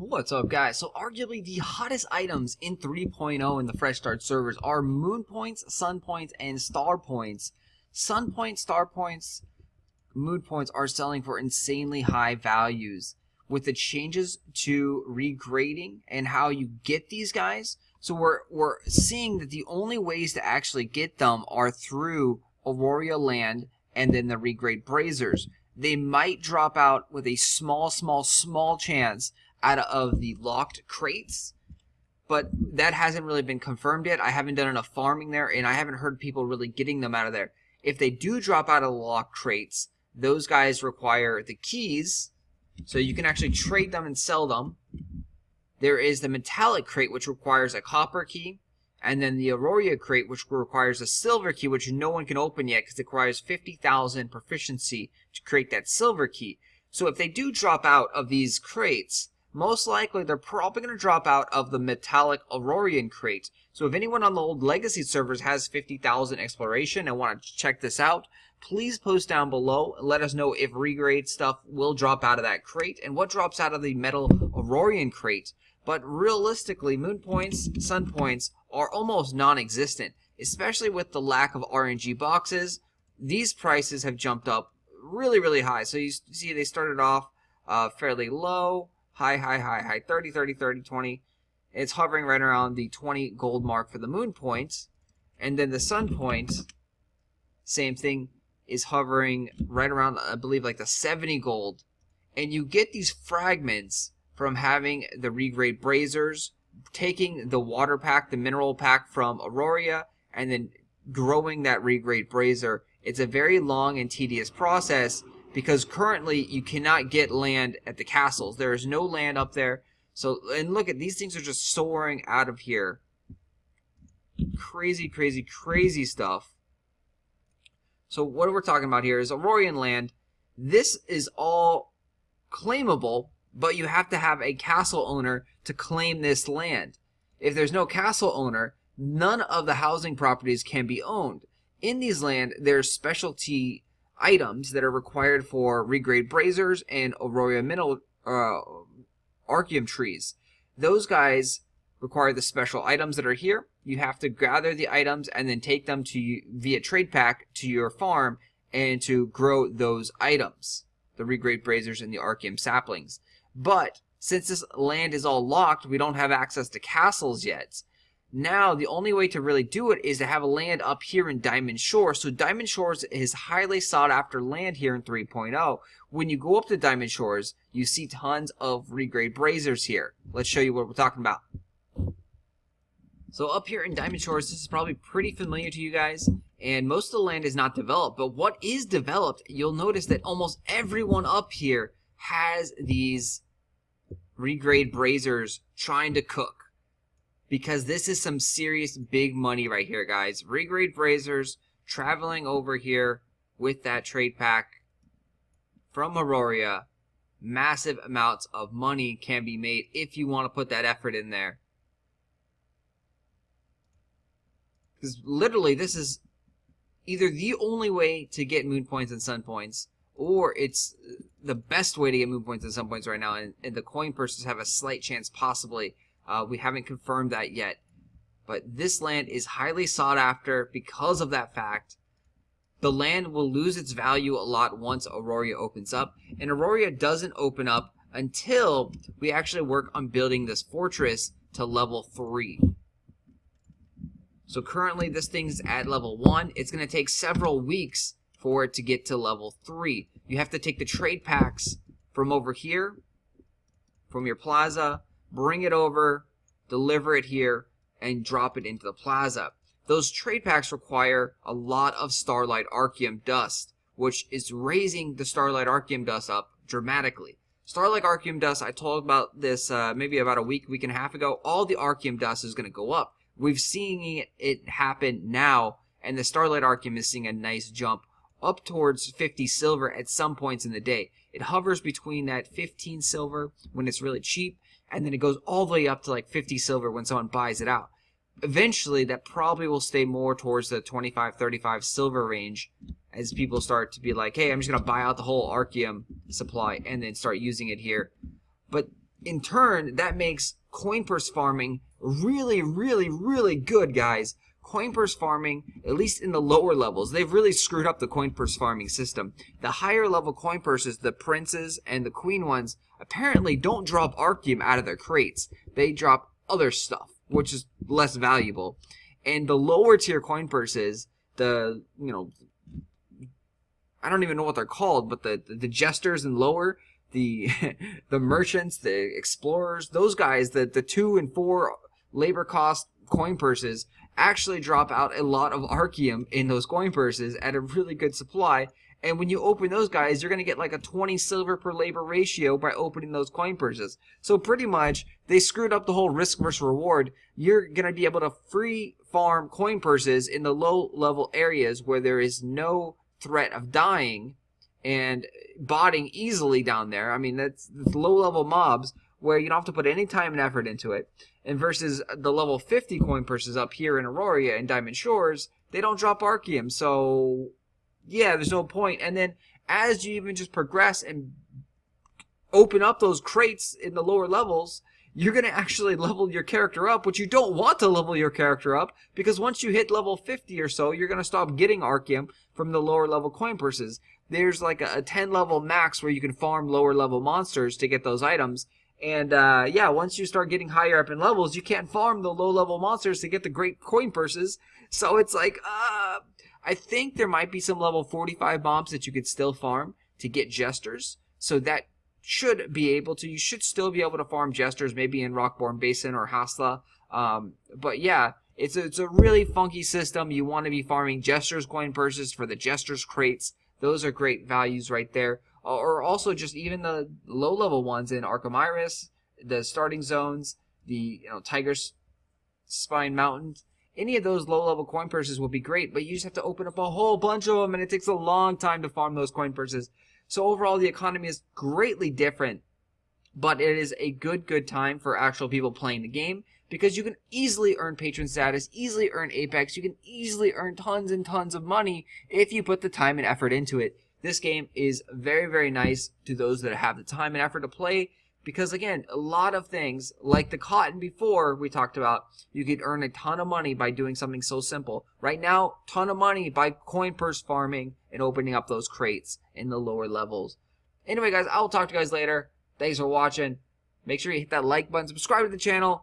What's up, guys? So arguably the hottest items in 3.0 in the Fresh Start servers are Moonpoints, Sunpoints, and Starpoints. Sunpoints, Starpoints, Moonpoints are selling for insanely high values. With the changes to regrading and how you get these guys, so we're seeing that the only ways to actually get them are through Lorien Land and then the regrade Brazers. They might drop out with a small chance out of the locked crates, but that hasn't really been confirmed yet. I haven't done enough farming there, and I haven't heard people really getting them out of there. If they do drop out of the locked crates, those guys require the keys, so you can actually trade them and sell them. There is the metallic crate, which requires a copper key, and then the Aurora crate, which requires a silver key, which no one can open yet because it requires 50,000 proficiency to create that silver key. So if they do drop out of these crates, most likely they're probably going to drop out of the metallic Aurorian crate. So if anyone on the old legacy servers has 50,000 exploration and want to check this out, please post down below and let us know if regrade stuff will drop out of that crate and what drops out of the metal Aurorian crate. But realistically, Moonpoints, Sunpoints are almost non-existent, especially with the lack of RNG boxes. These prices have jumped up really high. So you see they started off fairly low, high, 30, 30, 30, 20. It's hovering right around the 20 gold mark for the Moonpoint. And then the Sunpoint, same thing, is hovering right around, I believe, like the 70 gold. And you get these fragments from having the regrade Brazers, taking the water pack, the mineral pack from Aurora, and then growing that regrade Brazer. It's a very long and tedious process because currently you cannot get land at the castles. There is no land up there. So, and look at these things are just soaring out of here. Crazy stuff. So what we're talking about here is Lorien Land. This is all claimable, but you have to have a castle owner to claim this land. If there's no castle owner, none of the housing properties can be owned. In these land, there's specialty items that are required for regrade Brazers and Aurora mineral Archeage trees. Those guys require the special items that are here. You have to gather the items and then take them to via trade pack to your farm and to grow those items, the regrade Brazers and the Archeage saplings. But since this land is all locked, we don't have access to castles yet. Now, the only way to really do it is to have a land up here in Diamond Shores. So Diamond Shores is highly sought after land here in 3.0. When you go up to Diamond Shores, you see tons of regrade Brazers here. Let's show you what we're talking about. So up here in Diamond Shores, this is probably pretty familiar to you guys, and most of the land is not developed. But what is developed, you'll notice that almost everyone up here has these regrade Brazers trying to cook. Because this is some serious big money right here, guys. Regrade Brazers traveling over here with that trade pack from Aurora. Massive amounts of money can be made if you want to put that effort in there. Because literally this is either the only way to get Moonpoints and Sunpoints, or it's the best way to get Moonpoints and Sunpoints right now, and the coin purses have a slight chance possibly. We haven't confirmed that yet, but this land is highly sought after because of that fact. The land will lose its value a lot once Aurora opens up, and Aurora doesn't open up until we actually work on building this fortress to level 3. So currently this thing's at level 1. It's going to take several weeks for it to get to level 3. You have to take the trade packs from over here, from your plaza, bring it over, deliver it here, and drop it into the plaza. Those trade packs require a lot of Starlight Archeage dust, which is raising the Starlight Archeage dust up dramatically. Starlight Archeage dust, I told about this maybe about a week and a half ago. All the Archeage dust is going to go up. We've seen it happen now, and the Starlight Archeage is seeing a nice jump up towards 50 silver at some points in the day. It hovers between that 15 silver when it's really cheap, and then it goes all the way up to like 50 silver when someone buys it out. Eventually, that probably will stay more towards the 25, 35 silver range as people start to be like, hey, I'm just going to buy out the whole Archeage supply and then start using it here. But in turn, that makes coin purse farming really, really, really good, guys. Coin purse farming, at least in the lower levels, they've really screwed up the coin purse farming system. The higher level coin purses, the princes and the queen ones, apparently don't drop Archeum out of their crates. They drop other stuff, which is less valuable. And the lower tier coin purses, the, you know, I don't even know what they're called, but the jesters and lower, the the merchants, the explorers, those guys, the 2 and 4 labor cost coin purses actually drop out a lot of Archeum in those coin purses at a really good supply. And when you open those guys, you're going to get like a 20 silver per labor ratio by opening those coin purses. So pretty much, they screwed up the whole risk versus reward. You're going to be able to free farm coin purses in the low level areas where there is no threat of dying and botting easily down there. I mean, that's low level mobs where you don't have to put any time and effort into it. And versus the level 50 coin purses up here in Aurora and Diamond Shores, they don't drop Archeum. So yeah, there's no point. And then as you even just progress and open up those crates in the lower levels, you're going to actually level your character up, which you don't want to level your character up, because once you hit level 50 or so, you're going to stop getting Archeum from the lower level coin purses. There's like a 10 level max where you can farm lower level monsters to get those items. And yeah, once you start getting higher up in levels, you can't farm the low level monsters to get the great coin purses. So it's like, I think there might be some level 45 mobs that you could still farm to get jesters. So that should be able to, you should still be able to farm jesters, maybe in Rockborn Basin or Hasla. But yeah, it's a really funky system. You want to be farming jesters coin purses for the jesters crates. Those are great values right there. Or also just even the low level ones in Arkham Iris, the starting zones, the Tiger's Spine Mountains. Any of those low level coin purses will be great, but you just have to open up a whole bunch of them, and it takes a long time to farm those coin purses. So overall, the economy is greatly different, but it is a good time for actual people playing the game, because you can easily earn patron status, easily earn Apex, you can easily earn tons and tons of money if you put the time and effort into it. This game is very, very nice to those that have the time and effort to play, because again, a lot of things, like the cotton before we talked about, you could earn a ton of money by doing something so simple. Right now, ton of money by coin purse farming and opening up those crates in the lower levels. Anyway, guys, I'll talk to you guys later. Thanks for watching. Make sure you hit that like button, subscribe to the channel,